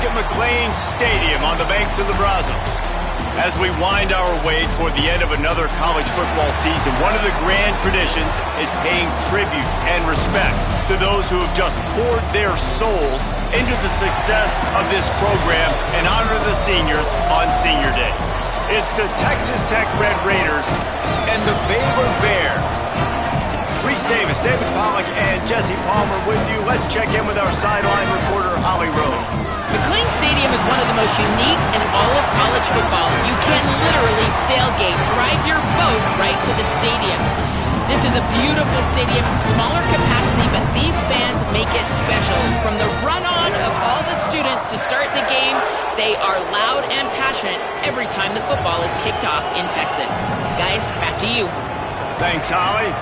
at McLean Stadium on the banks of the Brazos. As we wind our way toward the end of another college football season, one of the grand traditions is paying tribute and respect to those who have just poured their souls into the success of this program and honor the seniors on Senior Day. It's the Texas Tech Red Raiders and the Baylor Bears. Reese Davis, David Pollack, and Jesse Palmer with you. Let's check in with our sideline reporter, Holly Rowe. McLean Stadium is one of the most unique in all of college football. You can literally sailgate, drive your boat right to the stadium. This is a beautiful stadium, smaller capacity, but these fans make it special. From the run-on of all the students to start the game, they are loud and passionate every time the football is kicked off in Texas. Guys, back to you. Thanks, Holly.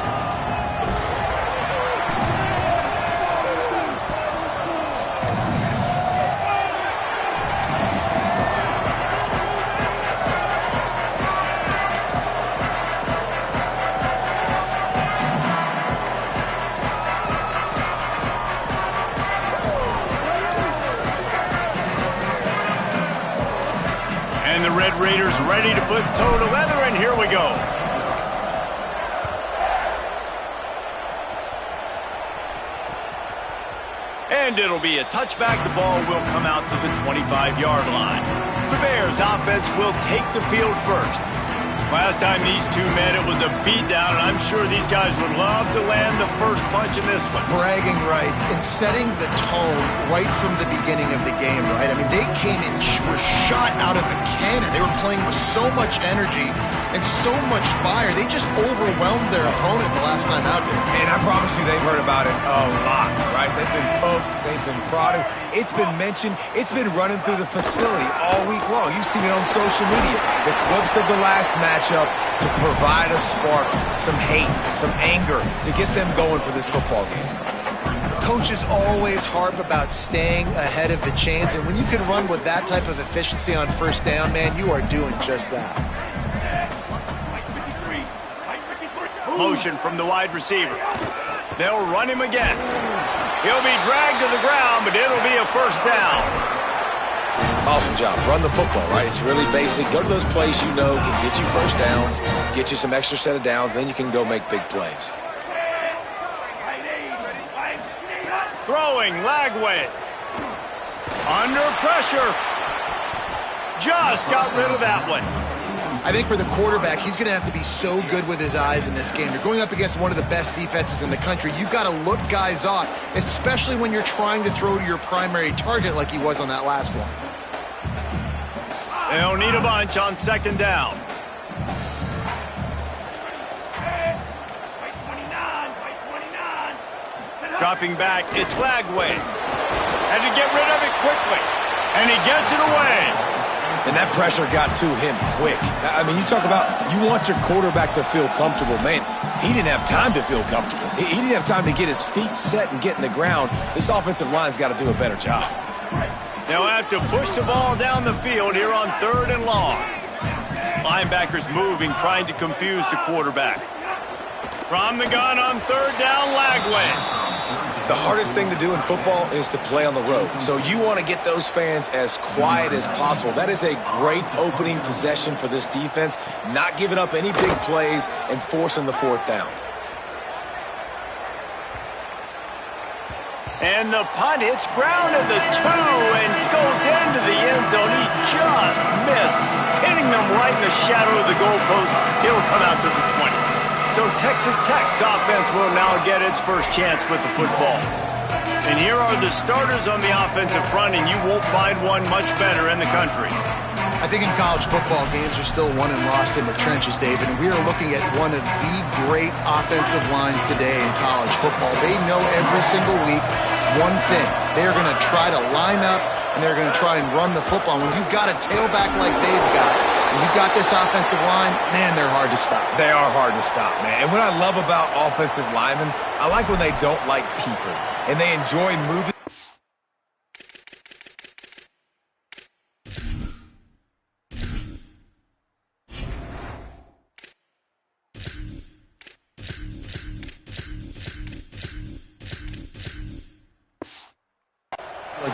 And the Red Raiders ready to put toe to leather, and here we go. And it'll be a touchback. The ball will come out to the 25-yard line. The Bears offense will take the field first. Last time these two met, it was a beatdown, and I'm sure these guys would love to land the first punch in this one. Bragging rights and setting the tone right from the beginning of the game, right? I mean, they came in, were shot out of a cannon. They were playing with so much energy and so much fire. They just overwhelmed their opponent the last time out there. And I promise you they've heard about it a lot, right? They've been poked, they've been prodded. It's been mentioned. It's been running through the facility all week long. You've seen it on social media. The clips of the last matchup to provide a spark, some hate, some anger to get them going for this football game. Coaches always harp about staying ahead of the chains, and when you can run with that type of efficiency on first down, man, you are doing just that. Motion from the wide receiver. They'll run him again. He'll be dragged to the ground, but it'll be a first down. Awesome job. Run the football, right? It's really basic. Go to those plays you know can get you first downs, get you some extra set of downs, then you can go make big plays. Throwing, Lagway. Under pressure. Just got rid of that one. I think for the quarterback, he's going to have to be so good with his eyes in this game. You're going up against one of the best defenses in the country. You've got to look guys off, especially when you're trying to throw to your primary target like he was on that last one. They'll need a bunch on second down. Dropping back, it's Lagway. Had to get rid of it quickly, and he gets it away. And that pressure got to him quick. I mean, you talk about you want your quarterback to feel comfortable. Man, he didn't have time to feel comfortable. He didn't have time to get his feet set and get in the ground. This offensive line's got to do a better job. They'll have to push the ball down the field here on 3rd and long. Linebackers moving, trying to confuse the quarterback. From the gun on 3rd down, Lagway. The hardest thing to do in football is to play on the road. So you want to get those fans as quiet as possible. That is a great opening possession for this defense, not giving up any big plays and forcing the 4th down. And the punt hits ground at the 2 and goes into the end zone. He just missed, hitting them right in the shadow of the goalpost. It'll come out to the 20. So Texas Tech's offense will now get its first chance with the football. And here are the starters on the offensive front, and you won't find one much better in the country. I think in college football, games are still won and lost in the trenches, David, and we are looking at one of the great offensive lines today in college football. They know every single week one thing. They are going to try to line up, and they're going to try and run the football. When you've got a tailback like they've got, and you've got this offensive line, man, they're hard to stop. They are hard to stop, man. And what I love about offensive linemen, I like when they don't like people, and they enjoy moving.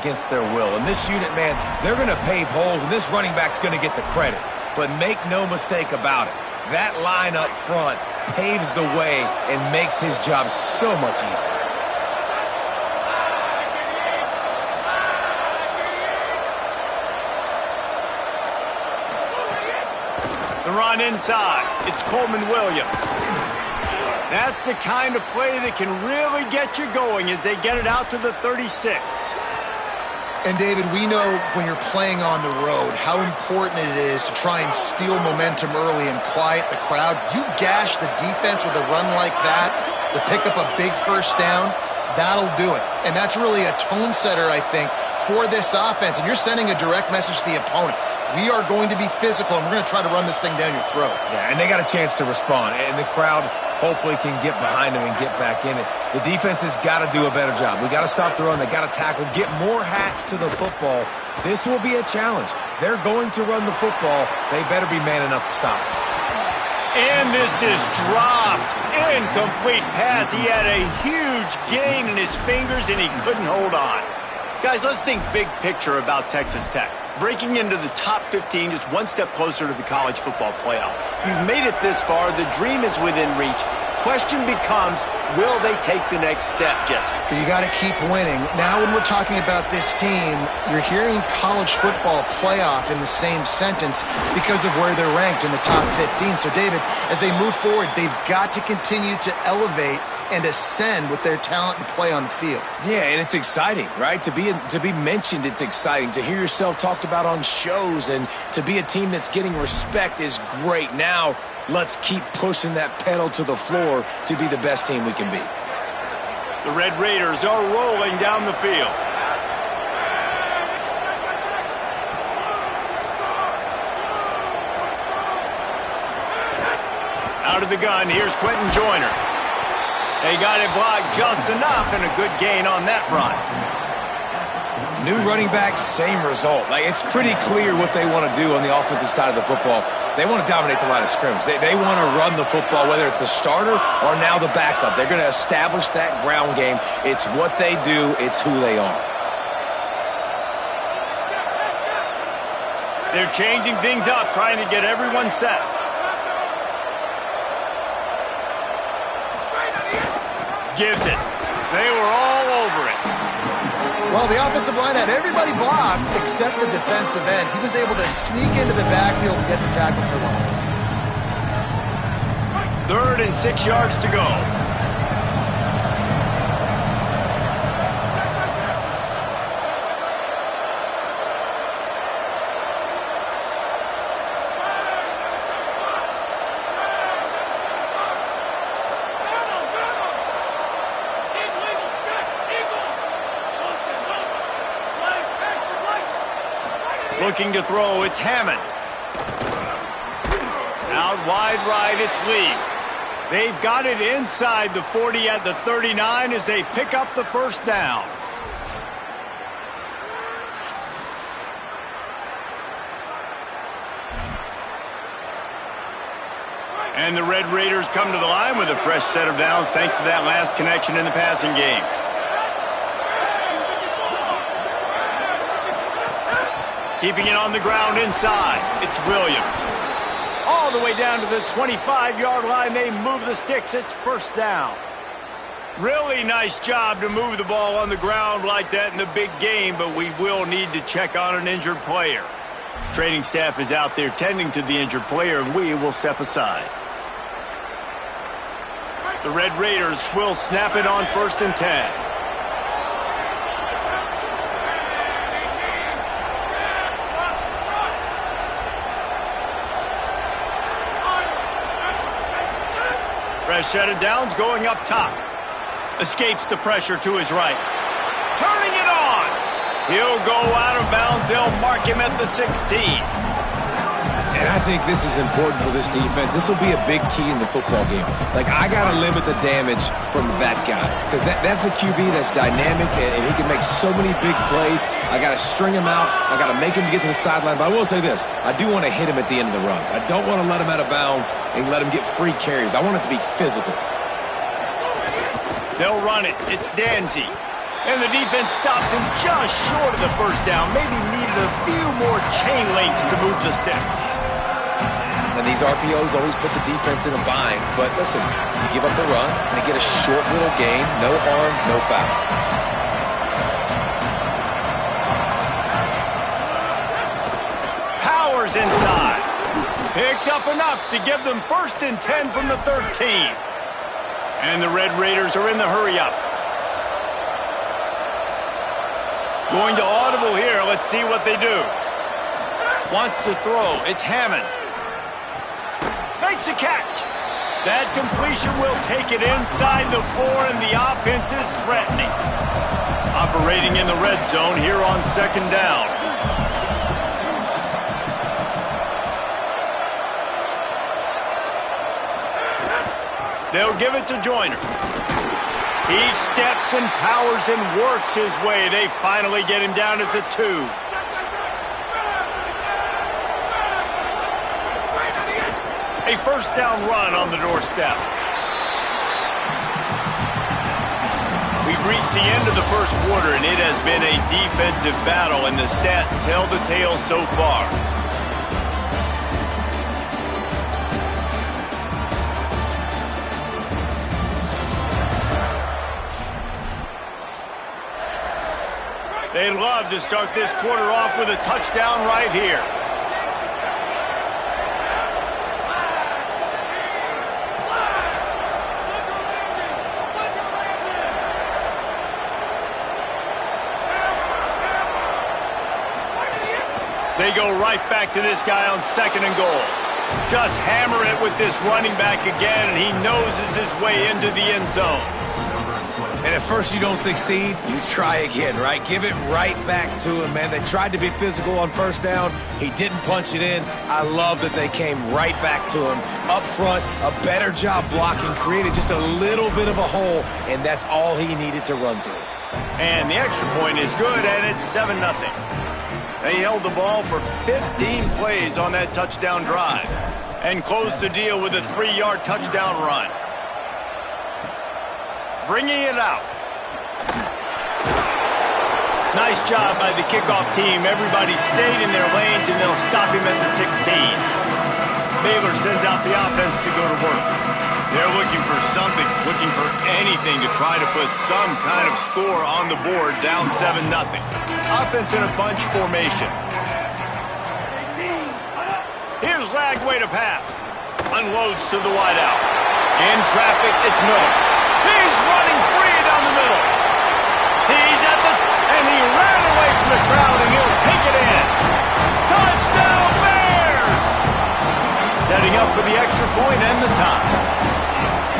against their will. And this unit, man, they're going to pave holes, and this running back's going to get the credit. But make no mistake about it, that line up front paves the way and makes his job so much easier. The run inside. It's Coleman Williams. That's the kind of play that can really get you going as they get it out to the 36. And, David, we know when you're playing on the road how important it is to try and steal momentum early and quiet the crowd. You gash the defense with a run like that to pick up a big first down, that'll do it. And that's really a tone setter, I think, for this offense. And you're sending a direct message to the opponent. We are going to be physical, and we're going to try to run this thing down your throat. Yeah, and they got a chance to respond. And the crowd hopefully can get behind them and get back in it. The defense has got to do a better job. We got to stop the run. They got to tackle, get more hats to the football. This will be a challenge. They're going to run the football. They better be man enough to stop it. And this is dropped. Incomplete pass. He had a huge gain in his fingers, and he couldn't hold on. Guys, let's think big picture about Texas Tech. Breaking into the top 15 is one step closer to the college football playoff. You've made it this far. The dream is within reach. Question becomes, will they take the next step, Jesse? You got to keep winning. Now when we're talking about this team, you're hearing college football playoff in the same sentence because of where they're ranked in the top 15. So, David, as they move forward, they've got to continue to elevate and ascend with their talent and play on the field. Yeah, and it's exciting, right? To be mentioned, it's exciting. To hear yourself talked about on shows and to be a team that's getting respect is great. Now, let's keep pushing that pedal to the floor to be the best team we can be. The Red Raiders are rolling down the field. Out of the gun, here's Quentin Joyner. They got it blocked just enough, and a good gain on that run. New running back, same result. It's pretty clear what they want to do on the offensive side of the football. They want to dominate the line of scrimmage. They want to run the football, whether it's the starter or now the backup. They're going to establish that ground game. It's what they do. It's who they are. They're changing things up, trying to get everyone set. Gives it. They were all over it. Well, the offensive line had everybody blocked except the defensive end. He was able to sneak into the backfield and get the tackle for loss. 3rd and 6 yards to go. Looking to throw, it's Hammond. Out wide right, it's Lee. They've got it inside the 40 at the 39 as they pick up the first down. And the Red Raiders come to the line with a fresh set of downs thanks to that last connection in the passing game. Keeping it on the ground inside, it's Williams. All the way down to the 25-yard line, they move the sticks, it's first down. Really nice job to move the ball on the ground like that in the big game, but we will need to check on an injured player. Training staff is out there tending to the injured player, and we will step aside. The Red Raiders will snap it on 1st and 10. Fresh set of downs going up top. Escapes the pressure to his right. Turning it on. He'll go out of bounds. They'll mark him at the 16. And I think this is important for this defense. This will be a big key in the football game. I got to limit the damage from that guy. Because that's a QB that's dynamic, and he can make so many big plays. I got to string him out. I got to make him get to the sideline. But I will say this. I do want to hit him at the end of the runs. I don't want to let him out of bounds and let him get free carries. I want it to be physical. They'll run it. It's Danzy. And the defense stops him just short of the first down. Maybe needed a few more chain links to move the sticks. And these RPOs always put the defense in a bind. But listen, you give up the run, they get a short little gain, no harm, no foul. Powers inside. Picks up enough to give them 1st and 10 from the 13. And the Red Raiders are in the hurry-up. Going to audible here. Let's see what they do. Wants to throw. It's Hammond. Makes a catch. That completion will take it inside the 4, and the offense is threatening. Operating in the red zone here on 2nd down. They'll give it to Joyner. He steps and powers and works his way. They finally get him down at the 2. A 1st down run on the doorstep. We've reached the end of the 1st quarter, and it has been a defensive battle, and the stats tell the tale so far. They'd love to start this quarter off with a touchdown right here. They go right back to this guy on 2nd and goal. Just hammer it with this running back again, and he noses his way into the end zone. And at first you don't succeed, you try again, right? Give it right back to him, man. They tried to be physical on 1st down. He didn't punch it in. I love that they came right back to him. Up front, a better job blocking, created just a little bit of a hole, and that's all he needed to run through. And the extra point is good, and it's 7-0. They held the ball for 15 plays on that touchdown drive and closed the deal with a 3-yard touchdown run. Bringing it out. Nice job by the kickoff team. Everybody stayed in their lanes, and they'll stop him at the 16. Baylor sends out the offense to go to work. They're looking for something, looking for anything to try to put some kind of score on the board, down 7-0. Offense in a bunch formation. Here's Lagway to pass. Unloads to the wideout. In traffic, it's Miller. He's running free down the middle. He's at the... and he ran away from the crowd, and he'll take it in. Touchdown Bears! Setting up for the extra point and the tie.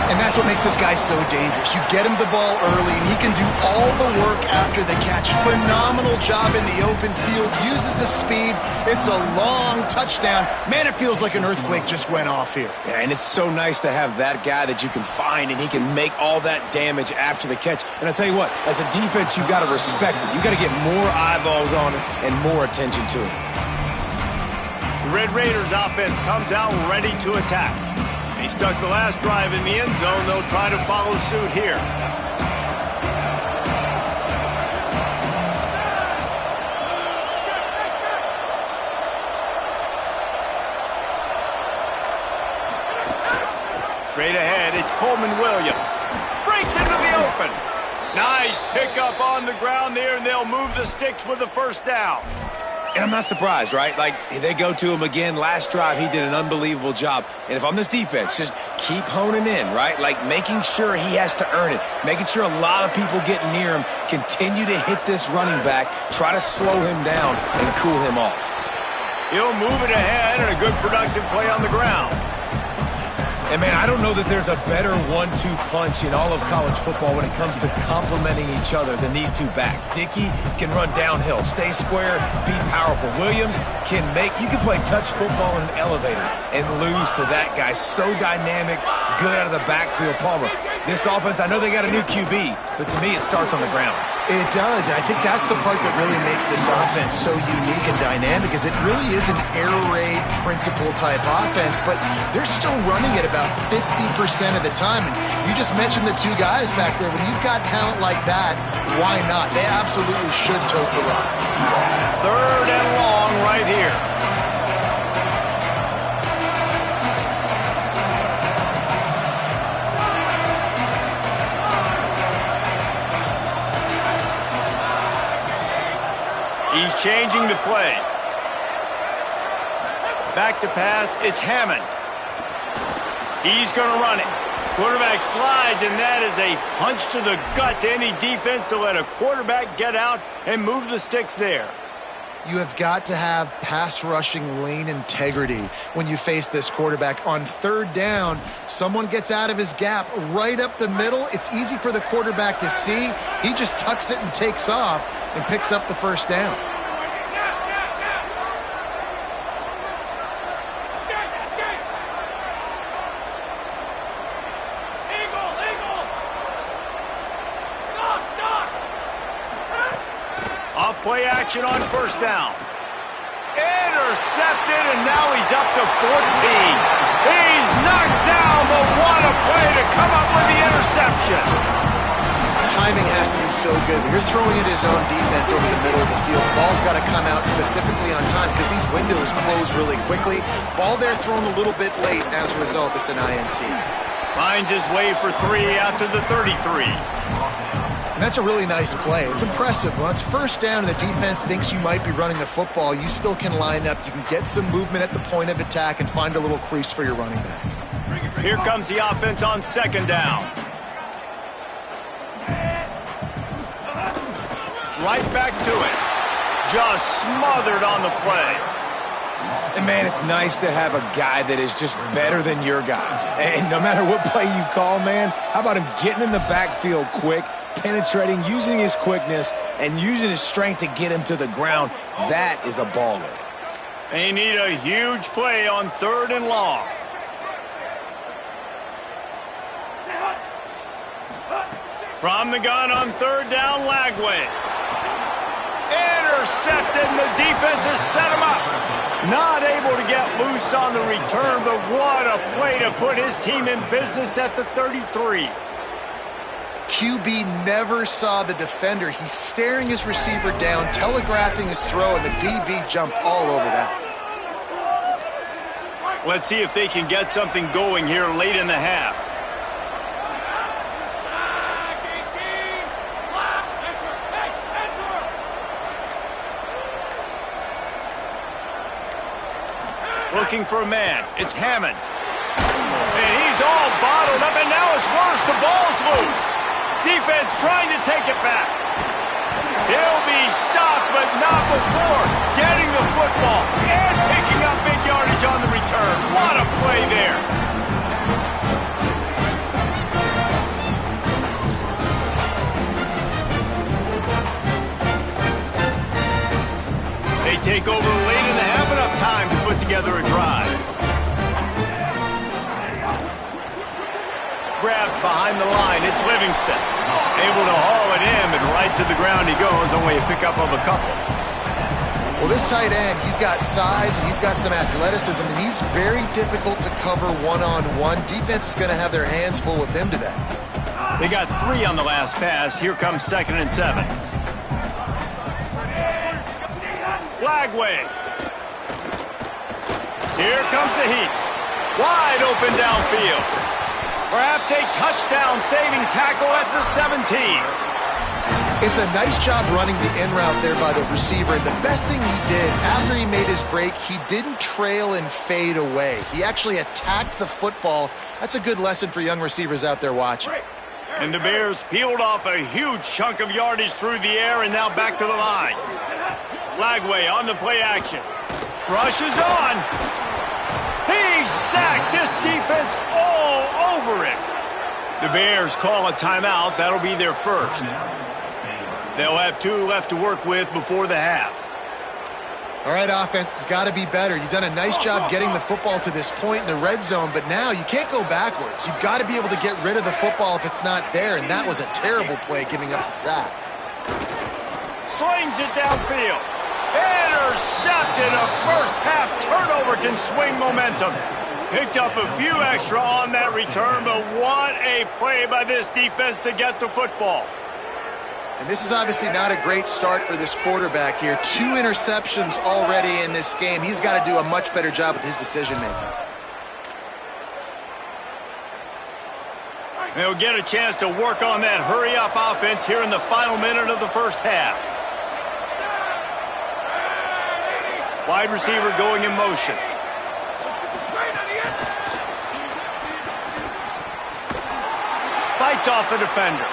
And that's what makes this guy so dangerous. You get him the ball early, and he can do all the work after the catch. Phenomenal job in the open field. Uses the speed. It's a long touchdown. Man, it feels like an earthquake just went off here. Yeah, and it's so nice to have that guy that you can find, and he can make all that damage after the catch. And I'll tell you what, as a defense, you've got to respect it. You've got to get more eyeballs on him and more attention to him. The Red Raiders offense comes out ready to attack. He stuck the last drive in the end zone. They'll try to follow suit here. Straight ahead, it's Coleman Williams. Breaks into the open. Nice pickup on the ground there, and they'll move the sticks with the 1st down. And I'm not surprised, right? Like, they go to him again. Last drive, he did an unbelievable job. And if I'm this defense, just keep honing in, right? Like, making sure he has to earn it. Making sure a lot of people get near him. Continue to hit this running back. Try to slow him down and cool him off. He'll move it ahead, and a good productive play on the ground. And, man, I don't know that there's a better 1-2 punch in all of college football when it comes to complementing each other than these two backs. Dickey can run downhill, stay square, be powerful. Williams can you can play touch football in an elevator and lose to that guy. So dynamic, good out of the backfield. Palmer, This offense, I know they got a new QB, but to me it starts on the ground. It does, and I think that's the part that really makes this offense so unique and dynamic, is it really is an air raid principle type offense, but they're still running it about 50% of the time. And you just mentioned the two guys back there. When you've got talent like that, why not? They absolutely should tote the rock. 3rd and long right here. He's changing the play. Back to pass, it's Hammond. He's going to run it. Quarterback slides, and that is a punch to the gut to any defense to let a quarterback get out and move the sticks there. You have got to have pass rushing lane integrity when you face this quarterback. On 3rd down, someone gets out of his gap right up the middle. It's easy for the quarterback to see. He just tucks it and takes off and picks up the 1st down. Play action on 1st down. Intercepted, and now he's up to 14. He's knocked down, but what a play to come up with the interception. Timing has to be so good. When you're throwing at his own defense over the middle of the field, the ball's got to come out specifically on time because these windows close really quickly. Ball there thrown a little bit late, and as a result, it's an INT. Finds his way for 3 after the 33. And that's a really nice play. It's impressive. When it's 1st down and the defense thinks you might be running the football, you still can line up. You can get some movement at the point of attack and find a little crease for your running back. Here comes the offense on 2nd down. Right back to it. Just smothered on the play. And, man, it's nice to have a guy that is just better than your guys. And no matter what play you call, man, how about him getting in the backfield quick, penetrating, using his quickness, and using his strength to get him to the ground? That is a baller. They need a huge play on 3rd and long. From the gun on 3rd down, Lagway. Intercepted, and the defense has set him up. Not able to get loose on the return, but what a play to put his team in business at the 33. QB never saw the defender. He's staring his receiver down, telegraphing his throw, and the DB jumped all over that. Let's see if they can get something going here late in the half. Looking for a man. It's Hammond. And he's all bottled up, and now it's worse. The ball's loose. Defense trying to take it back. He'll be stopped, but not before getting the football and picking up big yardage on the return. What a play there. They take over late in the half, enough time to put together a drive. Grabbed behind the line, it's Livingston. Able to haul it in, and right to the ground he goes, only a pickup of a couple. Well, this tight end, he's got size and he's got some athleticism, and he's very difficult to cover one-on-one. Defense is going to have their hands full with him today. They got 3 on the last pass. Here comes 2nd and 7. Lagway. Here comes the heat. Wide open downfield. Perhaps a touchdown-saving tackle at the 17. It's a nice job running the in route there by the receiver. And the best thing he did after he made his break, he didn't trail and fade away. He actually attacked the football. That's a good lesson for young receivers out there watching. And the Bears peeled off a huge chunk of yardage through the air and now back to the line. Lagway on the play action. Rushes on. He's sacked. This defense all over it. The Bears call a timeout. That'll be their first. They'll have 2 left to work with before the half. All right, offense has got to be better. You've done a nice job getting the football to this point in the red zone, but now you can't go backwards. You've got to be able to get rid of the football if it's not there, and that was a terrible play giving up the sack. Slings it downfield. Intercepted. A first-half turnover can swing momentum. Picked up a few extra on that return, but what a play by this defense to get the football. And this is obviously not a great start for this quarterback here. 2 interceptions already in this game. He's got to do a much better job with his decision-making. They'll get a chance to work on that hurry-up offense here in the final minute of the first half. Wide receiver going in motion. Fights off a defender.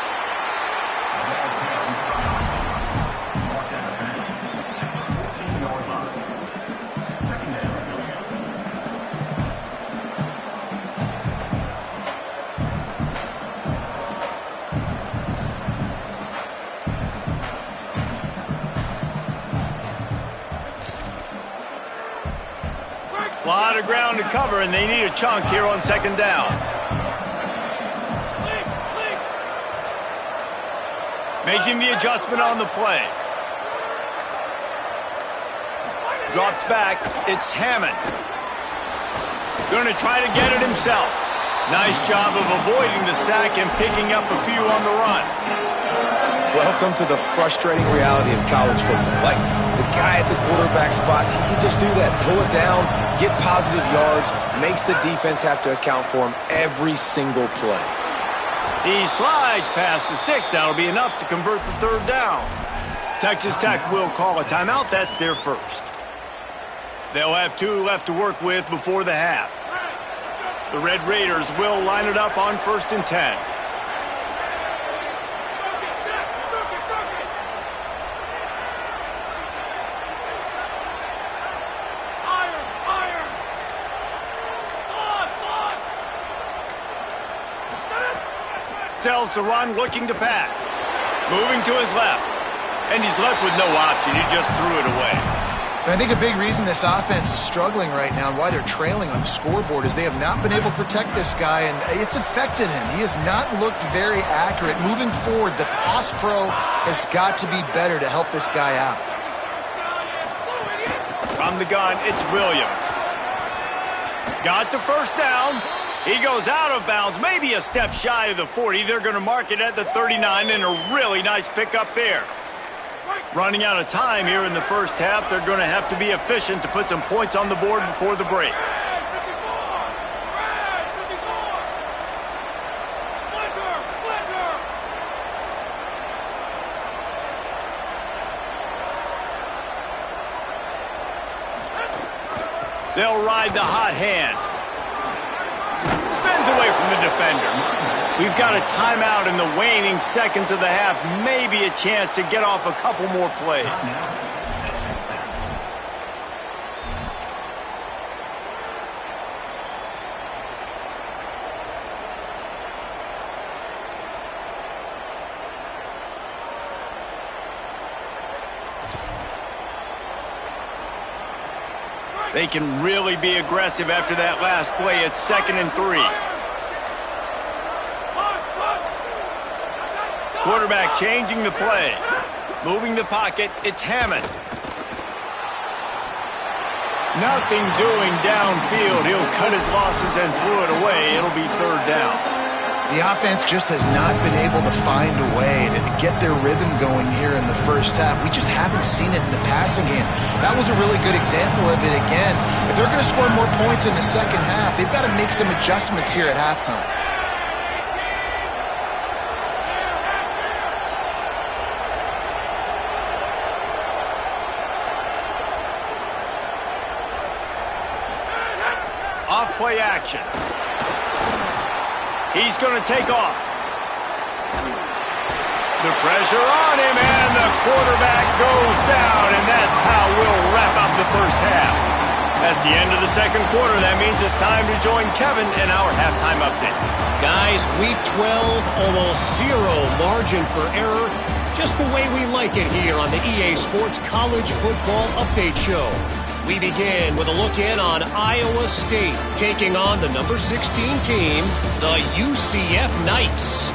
A lot of ground to cover, and they need a chunk here on second down. Making the adjustment on the play. Drops back. It's Hammond. Going to try to get it himself. Nice job of avoiding the sack and picking up a few on the run. Welcome to the frustrating reality of college football. Like, the guy at the quarterback spot, he can just do that. Pull it down, get positive yards, makes the defense have to account for him every single play. He slides past the sticks. That'll be enough to convert the third down. Texas Tech will call a timeout. That's their first. They'll have 2 left to work with before the half. The Red Raiders will line it up on 1st and 10. Sells the run, looking to pass. Moving to his left. And he's left with no option. He just threw it away. And I think a big reason this offense is struggling right now and why they're trailing on the scoreboard is they have not been able to protect this guy, and it's affected him. He has not looked very accurate. Moving forward, the pass pro has got to be better to help this guy out. From the gun, it's Williams. Got the first down. He goes out of bounds, maybe a step shy of the 40. They're going to mark it at the 39, and a really nice pickup there. Running out of time here in the first half. They're going to have to be efficient to put some points on the board before the break. They'll ride the hot hand. Spins away from the defender. We've got a timeout in the waning seconds of the half. Maybe a chance to get off a couple more plays. They can really be aggressive after that last play. It's 2nd and 3. Quarterback changing the play. Moving the pocket. It's Hammond. Nothing doing downfield. He'll cut his losses and throw it away. It'll be 3rd down. The offense just has not been able to find a way to get their rhythm going here in the first half. We just haven't seen it in the passing game. That was a really good example of it again. If they're going to score more points in the second half, they've got to make some adjustments here at halftime. Off-play action. He's going to take off. The pressure on him, and the quarterback goes down, and that's how we'll wrap up the first half. That's the end of the second quarter. That means it's time to join Kevin in our halftime update. Guys, week 12, almost 0 margin for error. just the way we like it here on the EA Sports College Football Update Show. We begin with a look in on Iowa State, taking on the number 16 team, the UCF Knights.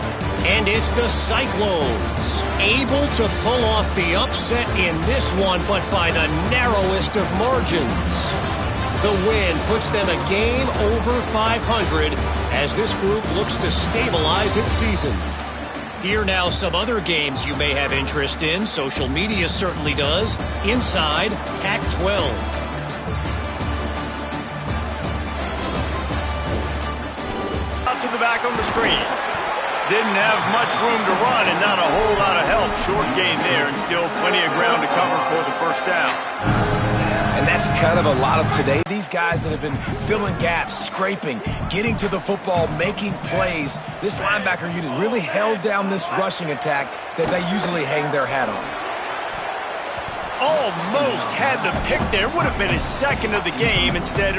And it's the Cyclones, able to pull off the upset in this one, but by the narrowest of margins. The win puts them a game over 500 as this group looks to stabilize its season. Here now some other games you may have interest in. Social media certainly does. Inside Pac-12. Out to the back on the screen. Didn't have much room to run and not a whole lot of help. Short gain there and still plenty of ground to cover for the first down. And that's kind of a lot of today. These guys that have been filling gaps, scraping, getting to the football, making plays. This linebacker unit really held down this rushing attack that they usually hang their hat on. Almost had the pick there. Would have been his second of the game. Instead,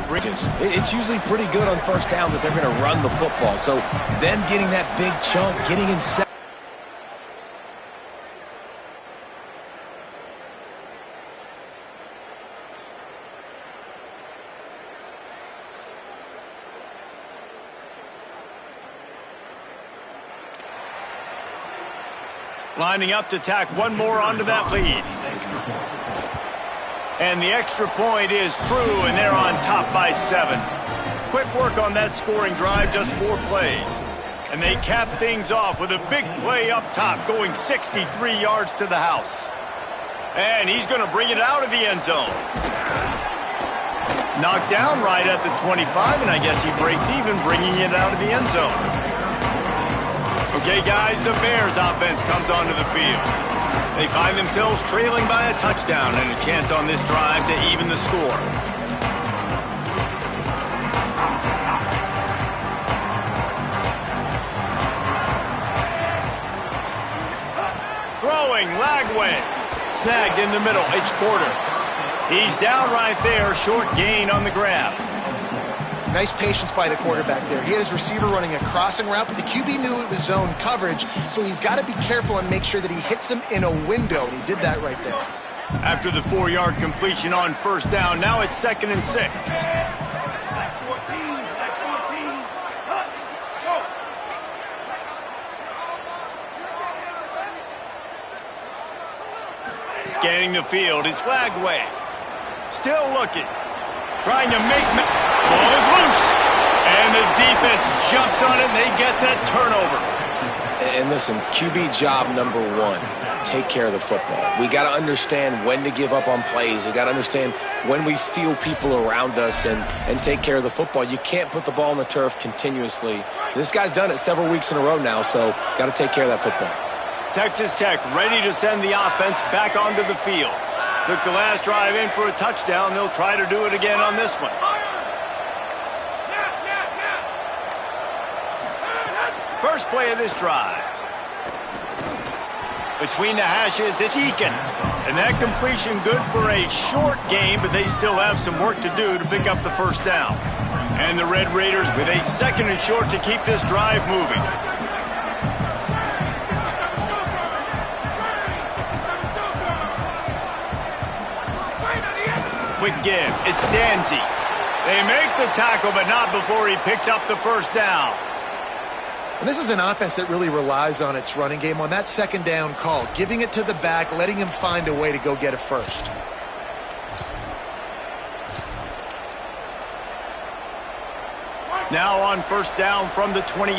it's usually pretty good on first down that they're going to run the football. So them getting that big chunk, getting in second. Lining up to tack one more onto that lead. And the extra point is true, and they're on top by 7. Quick work on that scoring drive, just 4 plays. And they cap things off with a big play up top, going 63 yards to the house. And he's going to bring it out of the end zone. Knocked down right at the 25, and I guess he breaks even, bringing it out of the end zone. Okay, guys, the Bears offense comes onto the field. They find themselves trailing by a touchdown and a chance on this drive to even the score. Throwing, Lagway. Snagged in the middle, it's Porter. He's down right there, short gain on the grab. Nice patience by the quarterback there. He had his receiver running a crossing route, but the QB knew it was zone coverage, so he's got to be careful and make sure that he hits him in a window, and he did that right there. After the 4-yard completion on first down, now it's 2nd and 6. Scanning the field, it's Lagway. Still looking. Trying to make... Ball is loose. And the defense jumps on it, and they get that turnover. And listen, QB job number 1, take care of the football. We got to understand when to give up on plays. We got to understand when we feel people around us and take care of the football. You can't put the ball on the turf continuously. This guy's done it several weeks in a row now, so got to take care of that football. Texas Tech ready to send the offense back onto the field. Took the last drive in for a touchdown. They'll try to do it again on this one. First play of this drive. Between the hashes, it's Eakin. And that completion good for a short game, but they still have some work to do to pick up the first down. And the Red Raiders with a 2nd and short to keep this drive moving. Quick give. It's Danzy. They make the tackle, but not before he picks up the first down. And this is an offense that really relies on its running game. On that 2nd down call, giving it to the back, letting him find a way to go get it first. Now on first down from the 28.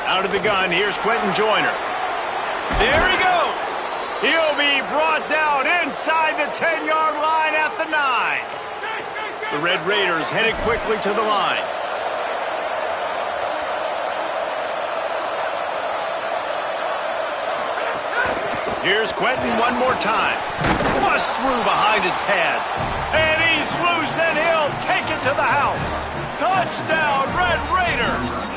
Out of the gun, here's Quentin Joyner. There he goes. He'll be brought down inside the 10-yard line at the 9. The Red Raiders headed quickly to the line. Here's Quentin one more time. Bust through behind his pad. And he's loose, and he'll take it to the house. Touchdown, Red Raiders!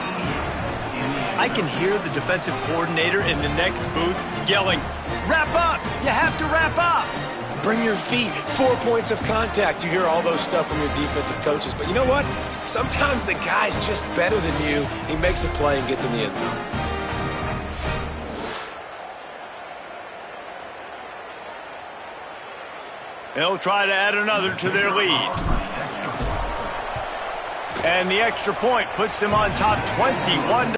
I can hear the defensive coordinator in the next booth yelling, "Wrap up! You have to wrap up!" bring your feet, 4 points of contact. You hear all those stuff from your defensive coaches. But you know what? Sometimes the guy's just better than you. He makes a play and gets in the end zone. They'll try to add another to their lead. And the extra point puts them on top 21.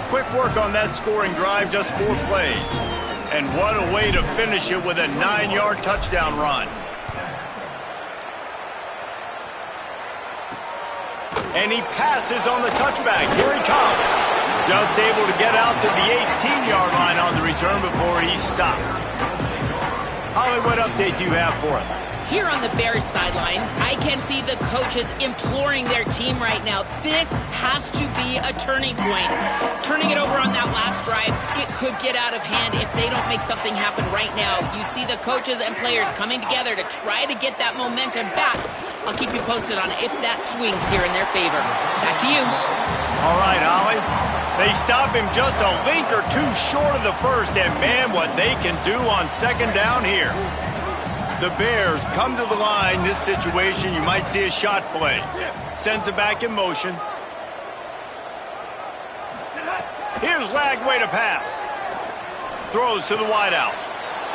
Quick work on that scoring drive, just 4 plays. And what a way to finish it with a 9-yard touchdown run. And he passes on the touchback. Here he comes. Just able to get out to the 18-yard line on the return before he stopped. Holly, what update do you have for us? Here on the Bears sideline, I can see the coaches imploring their team right now. This has to be a turning point. Turning it over on that last drive, it could get out of hand if they don't make something happen right now. You see the coaches and players coming together to try to get that momentum back. I'll keep you posted on if that swings here in their favor. Back to you. All right, Holly. They stop him just a link or two short of the first, and man, what they can do on second down here. The Bears come to the line. This situation, you might see a shot play. Sends it back in motion. Here's Lagway to pass. Throws to the wideout.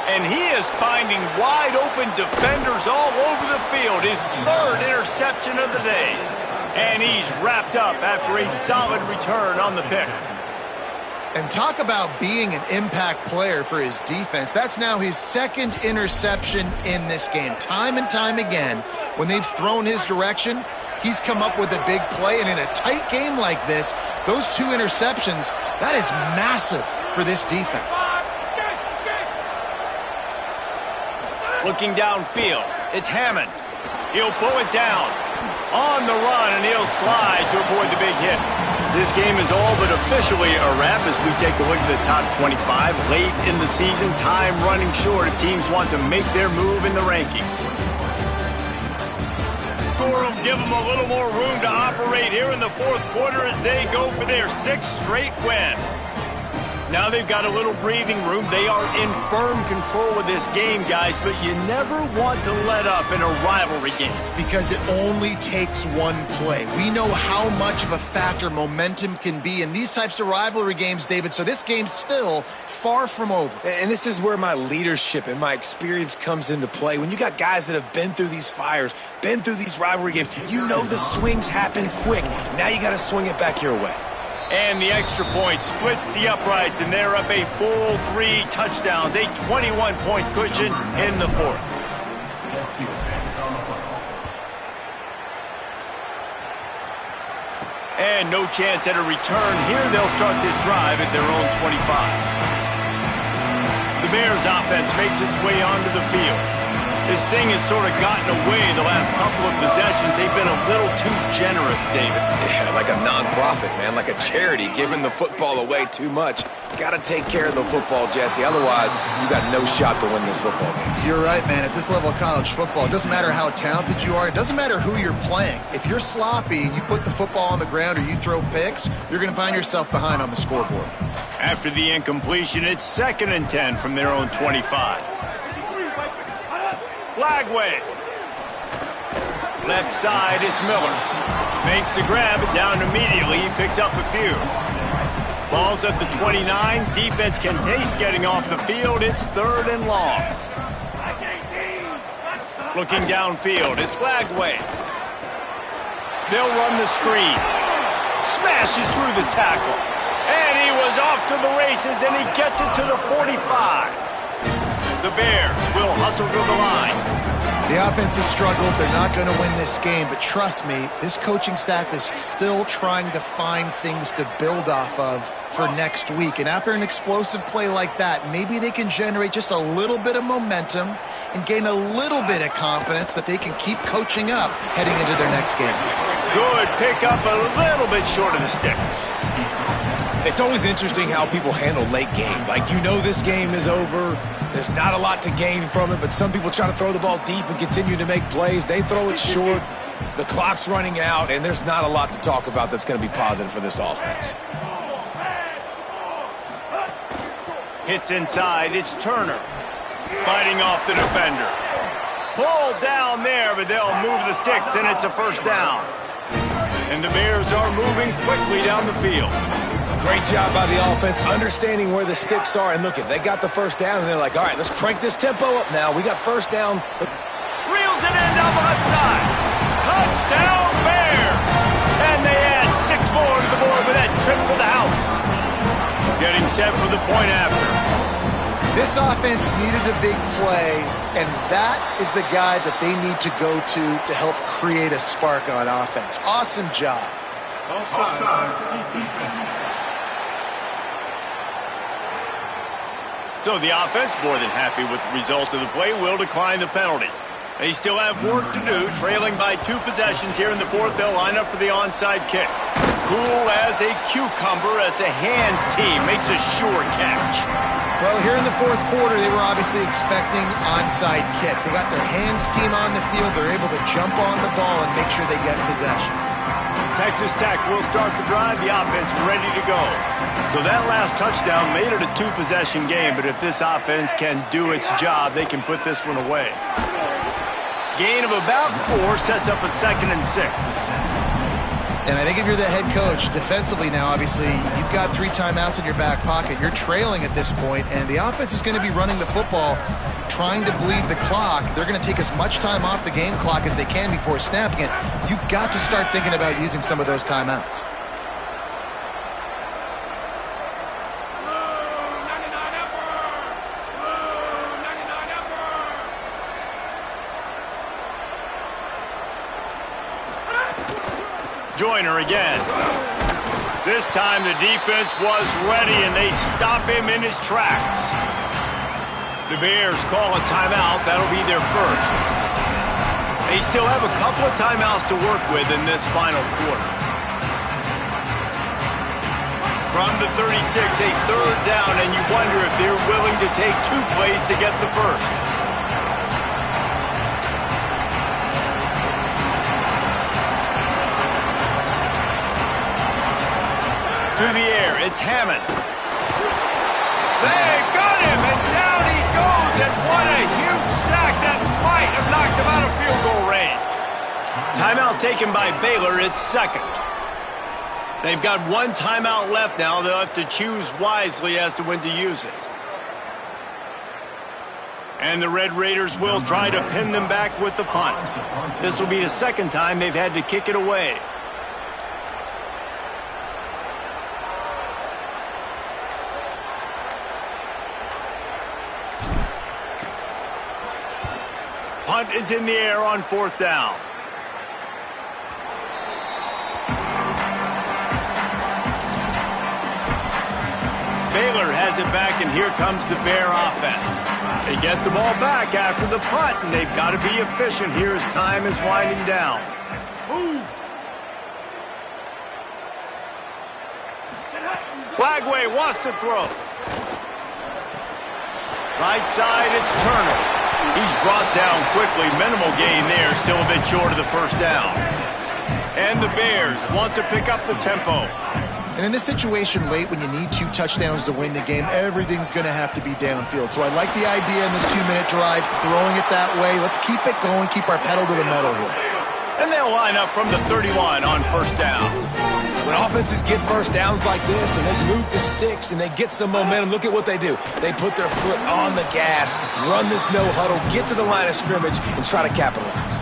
And he is finding wide-open defenders all over the field. His 3rd interception of the day. And he's wrapped up after a solid return on the pick. And talk about being an impact player for his defense. That's now his 2nd interception in this game. Time and time again, when they've thrown his direction, he's come up with a big play. And in a tight game like this, those 2 interceptions, that is massive for this defense. Looking downfield, it's Hammond. He'll pull it down. On the run, and he'll slide to avoid the big hit. This game is all but officially a wrap as we take a look at the top 25. Late in the season, time running short if teams want to make their move in the rankings. Score will give them a little more room to operate here in the 4th quarter as they go for their 6th straight win. Now they've got a little breathing room. They are in firm control of this game, guys, but you never want to let up in a rivalry game. Because it only takes one play. We know how much of a factor momentum can be in these types of rivalry games, David, so this game's still far from over. And this is where my leadership and my experience comes into play. When you got guys that have been through these fires, been through these rivalry games, you know the swings happen quick. Now you got to swing it back your way. And the extra point splits the uprights, and they're up a full 3 touchdowns, a 21-point cushion in the 4th. And no chance at a return here. They'll start this drive at their own 25. The Bears offense makes its way onto the field. This thing has sort of gotten away the last couple of possessions. They've been a little too generous, David. Yeah, like a non-profit, man, like a charity, giving the football away too much. Got to take care of the football, Jesse. Otherwise, you got no shot to win this football game. You're right, man. At this level of college football, it doesn't matter how talented you are. It doesn't matter who you're playing. If you're sloppy and you put the football on the ground or you throw picks, you're going to find yourself behind on the scoreboard. After the incompletion, it's 2nd and 10 from their own 25. Lagway. Left side, it's Miller. Makes the grab, down immediately. He picks up a few. Ball's at the 29. Defense can taste getting off the field. It's 3rd and long. Looking downfield, it's Lagway. They'll run the screen. Smashes through the tackle. And he was off to the races, and he gets it to the 45. The Bears will hustle to the line. The offense has struggled. They're not going to win this game, but trust me, this coaching staff is still trying to find things to build off of for next week. And after an explosive play like that, maybe they can generate just a little bit of momentum and gain a little bit of confidence that they can keep coaching up heading into their next game. Good pick up, a little bit short of the sticks. It's always interesting how people handle late game. Like, you know this game is over. There's not a lot to gain from it, but some people try to throw the ball deep and continue to make plays. They throw it short. The clock's running out, and there's not a lot to talk about that's going to be positive for this offense. Hits inside. It's Turner fighting off the defender. Pulled down there, but they'll move the sticks, and it's a first down. And the Bears are moving quickly down the field. Great job by the offense, understanding where the sticks are. And look, they got the first down, and they're like, all right, let's crank this tempo up now. We got first down. Reels it in down the left side. Touchdown, Bears! And they add 6 more to the board with that trip to the house. Getting set for the point after. This offense needed a big play, and that is the guy that they need to go to help create a spark on offense. Awesome job. So the offense, more than happy with the result of the play, will decline the penalty. They still have work to do, trailing by 2 possessions here in the fourth. They'll line up for the onside kick. Cool as a cucumber as the hands team makes a sure catch. Well, here in the fourth quarter, they were obviously expecting onside kick. They got their hands team on the field. They're able to jump on the ball and make sure they get possession. Texas Tech will start the drive, the offense ready to go. So that last touchdown made it a 2-possession game, but if this offense can do its job, they can put this one away. Gain of about 4 sets up a 2nd and 6. And I think if you're the head coach, defensively now, obviously, you've got 3 timeouts in your back pocket. You're trailing at this point, and the offense is going to be running the football, trying to bleed the clock. They're going to take as much time off the game clock as they can before snapping it. You've got to start thinking about using some of those timeouts. Joyner again. This time the defense was ready and they stop him in his tracks. The Bears call a timeout. That'll be their first. They still have a couple of timeouts to work with in this final quarter. From the 36, a 3rd down, and you wonder if they're willing to take 2 plays to get the first. To the air, it's Hammond. They got him, and down he goes, and what a huge sack that might have knocked him out of field goal range. Timeout taken by Baylor, it's 2nd. They've got 1 timeout left now. They'll have to choose wisely as to when to use it. And the Red Raiders will try to pin them back with the punt. This will be the 2nd time they've had to kick it away. Punt is in the air on 4th down. Baylor has it back, and here comes the Bear offense. They get the ball back after the punt, and they've got to be efficient here as time is winding down. Flagway wants to throw. Right side, it's Turner. He's brought down quickly. Minimal gain there. Still a bit short of the first down. And the Bears want to pick up the tempo. And in this situation late, when you need 2 touchdowns to win the game, everything's going to have to be downfield. So I like the idea in this 2-minute drive, throwing it that way. Let's keep it going, keep our pedal to the metal here. And they'll line up from the 31 on 1st down. When offenses get first downs like this and they move the sticks and they get some momentum, look at what they do. They put their foot on the gas, run this no huddle, get to the line of scrimmage, and try to capitalize.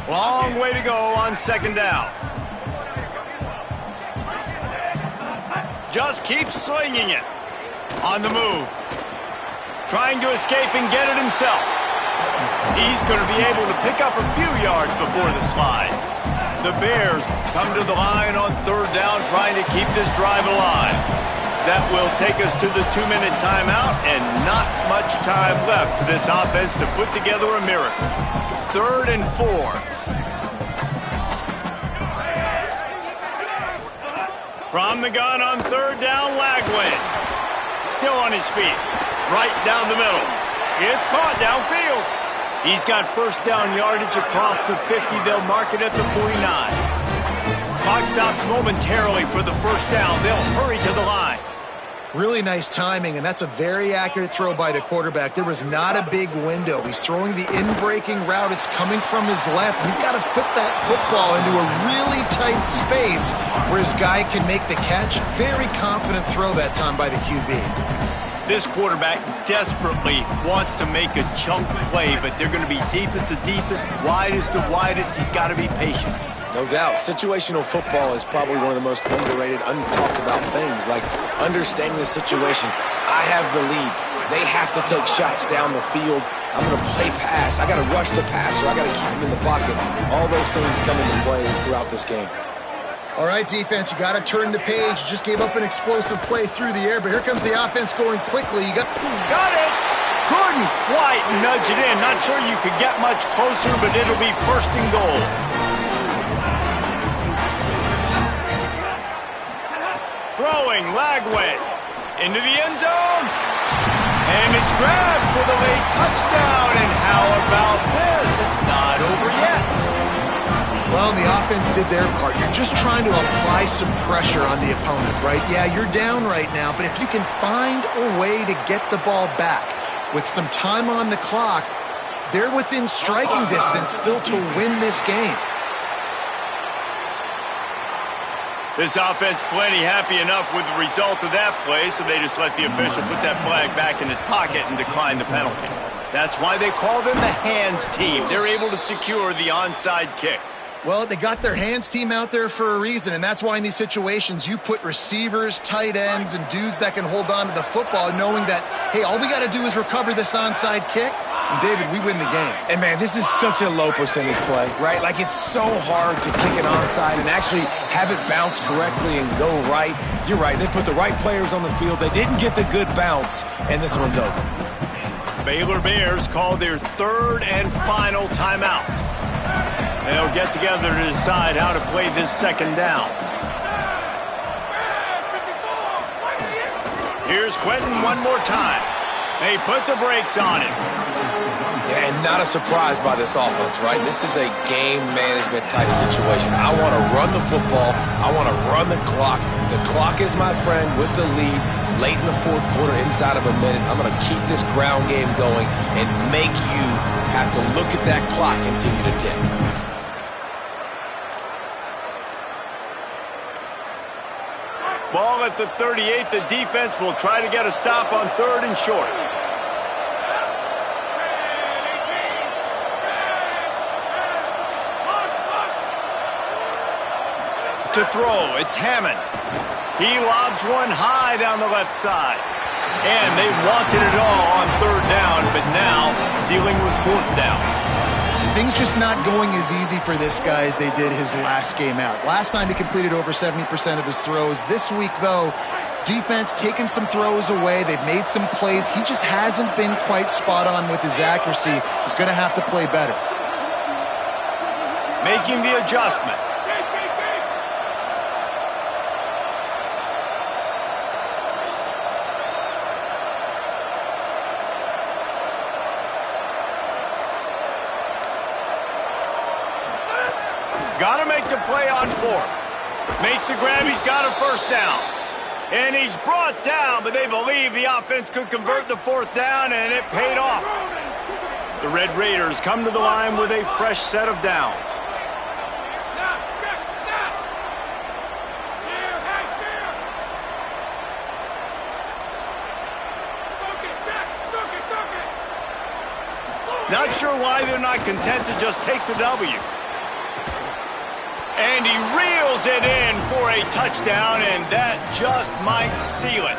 Long way to go on second down. Just keeps slinging it. On the move. Trying to escape and get it himself. He's going to be able to pick up a few yards before the slide. The Bears come to the line on third down, trying to keep this drive alive. That will take us to the 2-minute timeout, and not much time left for this offense to put together a miracle. 3rd and 4. From the gun on third down, Lagwin. Still on his feet. Right down the middle. It's caught downfield. He's got first down yardage across the 50. They'll mark it at the 49. Clock stops momentarily for the first down. They'll hurry to the line. Really nice timing, and that's a very accurate throw by the quarterback. There was not a big window. He's throwing the in-breaking route. It's coming from his left. He's got to fit that football into a really tight space where his guy can make the catch. Very confident throw that time by the QB. This quarterback desperately wants to make a chunk play, but they're going to be deepest to deepest, widest to widest. He's got to be patient. No doubt. Situational football is probably one of the most underrated, untalked about things, like understanding the situation. I have the lead. They have to take shots down the field. I'm going to play pass. I got to rush the passer. I got to keep him in the pocket. All those things come into play throughout this game. All right, defense, you got to turn the page. Just gave up an explosive play through the air, but here comes the offense going quickly. Got it! Couldn't quite nudge it in. Not sure you could get much closer, but it'll be 1st and goal. Throwing, Lagway. Into the end zone. And it's grabbed for the late touchdown. And how about this? It's not over yet. Well, the offense did their part. You're just trying to apply some pressure on the opponent, right? Yeah, you're down right now, but if you can find a way to get the ball back with some time on the clock, they're within striking distance still to win this game. This offense plenty happy enough with the result of that play, so they just let the official put that flag back in his pocket and decline the penalty. That's why they call them the hands team. They're able to secure the onside kick. Well, they got their hands team out there for a reason, and that's why in these situations you put receivers, tight ends, and dudes that can hold on to the football, knowing that, hey, all we got to do is recover this onside kick, and David, we win the game. And man, this is such a low percentage play, right? Like, it's so hard to kick it onside and actually have it bounce correctly and go right. You're right, they put the right players on the field. They didn't get the good bounce, and this one's over. Baylor Bears call their 3rd and final timeout. They'll get together to decide how to play this second down. Here's Quentin one more time. They put the brakes on him. Yeah, and not a surprise by this offense, right? This is a game management type situation. I want to run the football. I want to run the clock. The clock is my friend with the lead. Late in the 4th quarter, inside of a minute, I'm going to keep this ground game going and make you have to look at that clock continue to tick. Ball at the 38. The defense will try to get a stop on 3rd and short. To throw, it's Hammond. He lobs one high down the left side. And they wanted it all on 3rd down, but now dealing with 4th down. Things just not going as easy for this guy as they did his last game out. Last time he completed over 70% of his throws. This week, though, defense taking some throws away. They've made some plays. He just hasn't been quite spot on with his accuracy. He's going to have to play better. Making the adjustment. Got to make the play on 4th. Makes the grab. He's got a 1st down. And he's brought down, but they believe the offense could convert the 4th down, and it paid off. The Red Raiders come to the line with a fresh set of downs. Not sure why they're not content to just take the W. And he reels it in for a touchdown, and that just might seal it.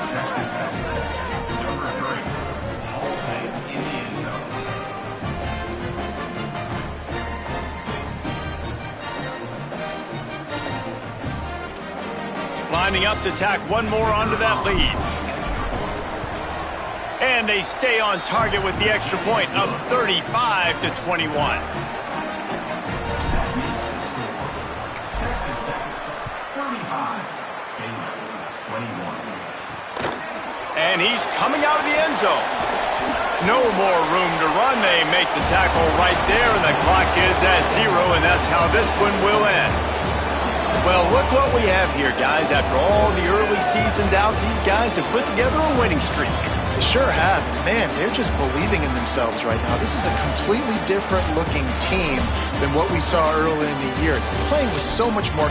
Lining up to tack one more onto that lead. And they stay on target with the extra point, up 35-21. And he's coming out of the end zone. No more room to run. They make the tackle right there, and the clock is at 0, and that's how this one will end. Well, look what we have here, guys. After all the early season doubts, these guys have put together a winning streak. They sure have. Man, they're just believing in themselves right now. This is a completely different looking team than what we saw early in the year. Playing with so much more